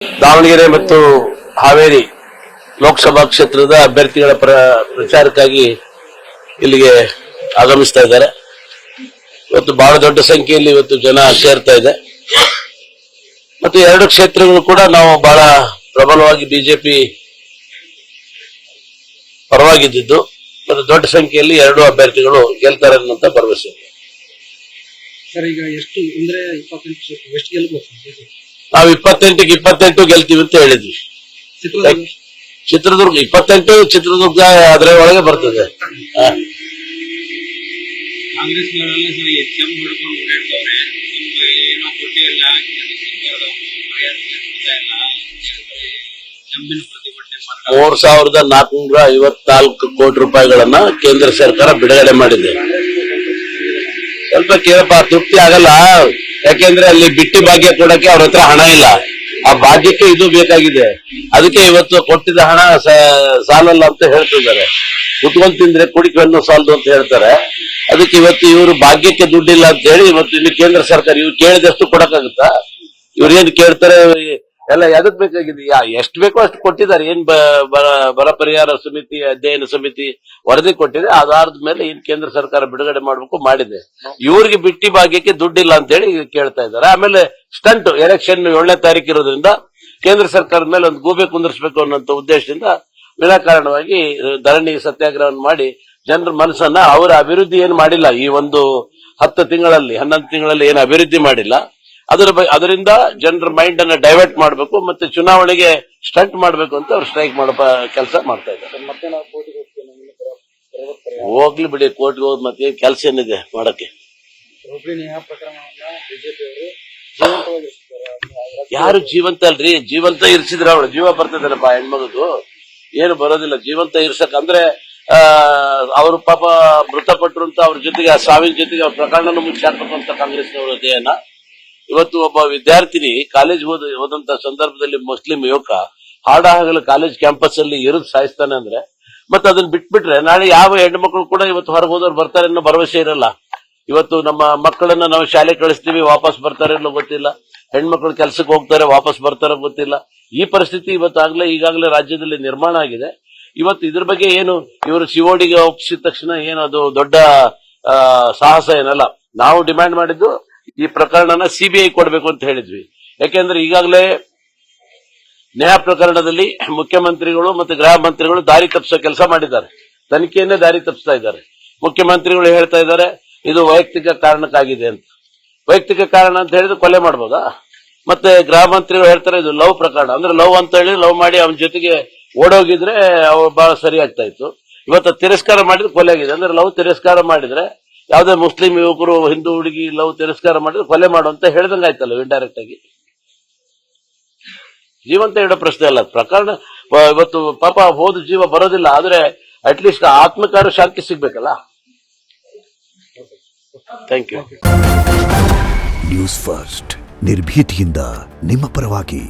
ದಾವಣಗೆರೆ ಮತ್ತು ಹಾವೇರಿ ಲೋಕಸಭಾ ಕ್ಷೇತ್ರದ ಅಭ್ಯರ್ಥಿಗಳ ಪ್ರಚಾರಕ್ಕಾಗಿ ಇಲ್ಲಿಗೆ ಆಗಮಿಸ್ತಾ ಇದ್ದಾರೆ. ಇವತ್ತು ಬಹಳ ದೊಡ್ಡ ಸಂಖ್ಯೆಯಲ್ಲಿ ಇವತ್ತು ಜನ ಸೇರ್ತಾ ಇದೆ ಮತ್ತು ಎರಡು ಕ್ಷೇತ್ರಗಳು ಕೂಡ ನಾವು ಬಹಳ ಪ್ರಬಲವಾಗಿ ಬಿಜೆಪಿ ಪರವಾಗಿದ್ದು ಮತ್ತು ದೊಡ್ಡ ಸಂಖ್ಯೆಯಲ್ಲಿ ಎರಡು ಅಭ್ಯರ್ಥಿಗಳು ಗೆಲ್ತಾರೆ ಅನ್ನುವಂತ ಭರವಸೆ. ಸರ್, ಈಗ ಎಷ್ಟು ಅಂದ್ರೆ 28 ಎಷ್ಟು ಗೆಲ್ಬಹುದು? ನಾವು 28ಕ್ಕೆ 28 ಗೆಲ್ತೀವಿ ಅಂತ ಹೇಳಿದ್ವಿ. ಚಿತ್ರದುರ್ಗ 28, ಚಿತ್ರದುರ್ಗ ಅದರ ಒಳಗೆ ಬರ್ತದೆ. ಕಾಂಗ್ರೆಸ್ $3,454 ಕೋಟಿ ರೂಪಾಯಿಗಳನ್ನ ಕೇಂದ್ರ ಸರ್ಕಾರ ಬಿಡುಗಡೆ ಮಾಡಿದೆ. ಸ್ವಲ್ಪ ಕೇಳಪ್ಪ, ತೃಪ್ತಿ ಆಗಲ್ಲ. ಯಾಕೆಂದ್ರೆ ಅಲ್ಲಿ ಬಿಟ್ಟಿ ಭಾಗ್ಯ ಕೊಡಕ್ಕೆ ಅವ್ರ ಹತ್ರ ಹಣ ಇಲ್ಲ. ಆ ಭಾಗ್ಯಕ್ಕೆ ಇದು ಬೇಕಾಗಿದೆ. ಅದಕ್ಕೆ ಇವತ್ತು ಕೊಟ್ಟಿದ್ದ ಹಣ ಸಾಲಲ್ಲ ಅಂತ ಹೇಳ್ತಿದ್ದಾರೆ. ಕುತ್ಕೊಂಡ್ ತಿಂದ್ರೆ ಕುಡಿಕೊಂಡು ಸಾಲದು ಅಂತ ಹೇಳ್ತಾರೆ. ಅದಕ್ಕೆ ಇವತ್ತು ಇವರು ಭಾಗ್ಯಕ್ಕೆ ದುಡ್ಡಿಲ್ಲ ಅಂತ ಹೇಳಿ ಇವತ್ತು ಇಲ್ಲಿ ಕೇಂದ್ರ ಸರ್ಕಾರ ಇವ್ರು ಕೇಳಿದಷ್ಟು ಕೊಡಕ್ಕಾಗುತ್ತಾ? ಇವ್ರು ಏನ್ ಕೇಳ್ತಾರೆ ಎಲ್ಲ ಎದಕ್ ಬೇಕಾಗಿದೆ? ಎಷ್ಟು ಬೇಕೋ ಅಷ್ಟು ಕೊಟ್ಟಿದ್ದಾರೆ. ಏನ್ ಬರ ಪರಿಹಾರ ಸಮಿತಿ, ಅಧ್ಯಯನ ಸಮಿತಿ ವರದಿ ಕೊಟ್ಟಿದೆ. ಆಧಾರದ ಮೇಲೆ ಏನ್ ಕೇಂದ್ರ ಸರ್ಕಾರ ಬಿಡುಗಡೆ ಮಾಡ್ಬೇಕು ಮಾಡಿದೆ. ಇವ್ರಿಗೆ ಬಿಟ್ಟಿ ಭಾಗ್ಯಕ್ಕೆ ದುಡ್ಡಿಲ್ಲ ಅಂತ ಹೇಳಿ ಕೇಳ್ತಾ ಇದ್ದಾರೆ. ಆಮೇಲೆ ಸ್ಟಂಟ್ ಎಲೆಕ್ಷನ್ 7ನೇ ತಾರೀಕು ಇರೋದ್ರಿಂದ ಕೇಂದ್ರ ಸರ್ಕಾರದ ಮೇಲೆ ಒಂದು ಗೂಬೆ ಕುಂದಿರ್ಸ್ಬೇಕು ಅನ್ನೋ ಉದ್ದೇಶದಿಂದ ವಿನಾಕಾರಣವಾಗಿ ಧರಣಿ ಸತ್ಯಾಗ್ರಹವನ್ನು ಮಾಡಿ ಜನರ ಮನಸ್ಸನ್ನ ಅವರ ಅಭಿವೃದ್ಧಿ ಏನು ಮಾಡಿಲ್ಲ. ಈ ಒಂದು 10 ತಿಂಗಳಲ್ಲಿ 11 ತಿಂಗಳಲ್ಲಿ ಏನು ಅಭಿವೃದ್ಧಿ ಮಾಡಿಲ್ಲ. ಅದರಿಂದ ಜನರ ಮೈಂಡ್ ಅನ್ನ ಡೈವರ್ಟ್ ಮಾಡಬೇಕು ಮತ್ತೆ ಚುನಾವಣೆಗೆ ಸ್ಟಂಟ್ ಮಾಡಬೇಕು ಅಂತ ಅವ್ರು ಸ್ಟ್ರೈಕ್ ಮಾಡೋ ಕೆಲಸ ಮಾಡ್ತಾ ಇದ್ದಾರೆ. ಹೋಗ್ಲಿ ಬಿಡಿ, ಕೋರ್ಟ್ಗೆ ಹೋದ್ ಮತ್ತೆ ಕೆಲಸ ಏನಿದೆ ಮಾಡಕ್ಕೆ? ಯಾರು ಜೀವಂತ ಅಲ್ರಿ? ಜೀವಂತ ಇರಿಸಿದ್ರೆ ಅವಳು ಜೀವ ಬರ್ತದಲ್ಲಪ್ಪ. ಹೆಣ್ಮಗದು ಏನು ಬರೋದಿಲ್ಲ. ಜೀವಂತ ಇರ್ಸಕ್ ಅಂದ್ರೆ ಅವರು ಪಾಪ ಮೃತಪಟ್ಟರು ಅಂತ ಅವ್ರ ಜೊತೆಗೆ, ಆ ಸಾವಿನ ಜೊತೆಗೆ ಅವ್ರ ಪ್ರಕರಣ ಮುಚ್ಚಾಕ್ಬೇಕು ಅಂತ ಕಾಂಗ್ರೆಸ್ನವರ ಅಧ್ಯಯನ. ಇವತ್ತು ಒಬ್ಬ ವಿದ್ಯಾರ್ಥಿನಿ ಕಾಲೇಜ್ ಹೋದಂತ ಸಂದರ್ಭದಲ್ಲಿ ಮುಸ್ಲಿಂ ಯುವಕ ಹಾಡಾಗಲು ಕಾಲೇಜ್ ಕ್ಯಾಂಪಸ್ ಅಲ್ಲಿ ಇರೋದು ಸಾಯಿಸ್ತಾನೆ ಅಂದ್ರೆ ಮತ್ತೆ ಅದನ್ನ ಬಿಟ್ಬಿಟ್ರೆ ನಾಳೆ ಯಾವ ಹೆಣ್ಮಕ್ಳು ಕೂಡ ಇವತ್ತು ಹೊರಗೆ ಹೋದವ್ರು ಬರ್ತಾರೆ ಅನ್ನೋ ಭರವಸೆ ಇರಲ್ಲ. ಇವತ್ತು ನಮ್ಮ ಮಕ್ಕಳನ್ನ ನಾವು ಶಾಲೆ ಕಳಿಸ್ತೀವಿ, ವಾಪಸ್ ಬರ್ತಾರೆ ಅನ್ನೋ ಗೊತ್ತಿಲ್ಲ. ಹೆಣ್ಮಕ್ಳು ಕೆಲ್ಸಕ್ಕೆ ಹೋಗ್ತಾರೆ, ವಾಪಸ್ ಬರ್ತಾರೋ ಗೊತ್ತಿಲ್ಲ. ಈ ಪರಿಸ್ಥಿತಿ ಈಗಾಗಲೇ ರಾಜ್ಯದಲ್ಲಿ ನಿರ್ಮಾಣ ಆಗಿದೆ. ಇವತ್ತು ಇದ್ರ ಬಗ್ಗೆ ಏನು ಇವರು ಸಿಒಡಿಗೆ ಒಪ್ಪಿಸಿದ ತಕ್ಷಣ ಏನು ಅದು ದೊಡ್ಡ ಸಾಹಸ ಏನಲ್ಲ. ನಾವು ಡಿಮ್ಯಾಂಡ್ ಮಾಡಿದ್ದು ಈ ಪ್ರಕರಣನ ಸಿಬಿಐ ಕೊಡಬೇಕು ಅಂತ ಹೇಳಿದ್ವಿ. ಯಾಕೆಂದ್ರೆ ಈಗಾಗಲೇ ನ್ಯಾಯ ಪ್ರಕರಣದಲ್ಲಿ ಮುಖ್ಯಮಂತ್ರಿಗಳು ಮತ್ತೆ ಗೃಹ ಮಂತ್ರಿಗಳು ದಾರಿ ತಪ್ಪಿಸೋ ಕೆಲಸ ಮಾಡಿದ್ದಾರೆ. ತನಿಖೆಯನ್ನೇ ದಾರಿ ತಪ್ಪಿಸ್ತಾ ಇದ್ದಾರೆ. ಮುಖ್ಯಮಂತ್ರಿಗಳು ಹೇಳ್ತಾ ಇದ್ದಾರೆ ಇದು ವೈಯಕ್ತಿಕ ಕಾರಣಕ್ಕಾಗಿದೆ ಅಂತ. ವೈಯಕ್ತಿಕ ಕಾರಣ ಅಂತ ಹೇಳಿದ್ರೆ ಕೊಲೆ ಮಾಡ್ಬೋದಾ? ಮತ್ತೆ ಗೃಹ ಮಂತ್ರಿಗಳು ಹೇಳ್ತಾರೆ ಇದು ಲವ್ ಪ್ರಕರಣ. ಅಂದ್ರೆ ಲವ್ ಅಂತ ಹೇಳಿ ಲವ್ ಮಾಡಿ ಅವನ ಜೊತೆಗೆ ಓಡೋಗಿದ್ರೆ ಅವ್ರು ಬಹಳ ಸರಿ ಆಗ್ತಾ ಇತ್ತು. ಇವತ್ತು ತಿರಸ್ಕಾರ ಮಾಡಿದ್ರೆ ಕೊಲೆ ಆಗಿದೆ. ಅಂದ್ರೆ ಲವ್ ತಿರಸ್ಕಾರ ಮಾಡಿದ್ರೆ ಯಾವುದೇ ಮುಸ್ಲಿಂ ಯುವಕರು ಹಿಂದೂ ಹುಡುಗಿ ಲವ್ ತಿರಸ್ಕಾರ ಮಾಡಿದ್ರೆ ಕೊಲೆ ಮಾಡುವಂತ ಹೇಳ್ದಂಗ ಆಯ್ತಲ್ಲ ಇಂಡೈರೆಕ್ಟ್ ಆಗಿ. ಜೀವಂತ ಇಡೋ ಪ್ರಶ್ನೆ ಅಲ್ಲ ಪ್ರಕರಣ. ಇವತ್ತು ಪಾಪ ಹೋದ ಜೀವ ಬರೋದಿಲ್ಲ. ಆದ್ರೆ ಅಟ್ಲೀಸ್ಟ್ ಆತ್ಮಕಾರ ಶಾಂತಿ ಸಿಗ್ಬೇಕಲ್ಲ. Thank you. ನ್ಯೂಸ್ ಫಸ್ಟ್ ನಿರ್ಭೀತಿಯಿಂದ ನಿಮ್ಮ ಪರವಾಗಿ.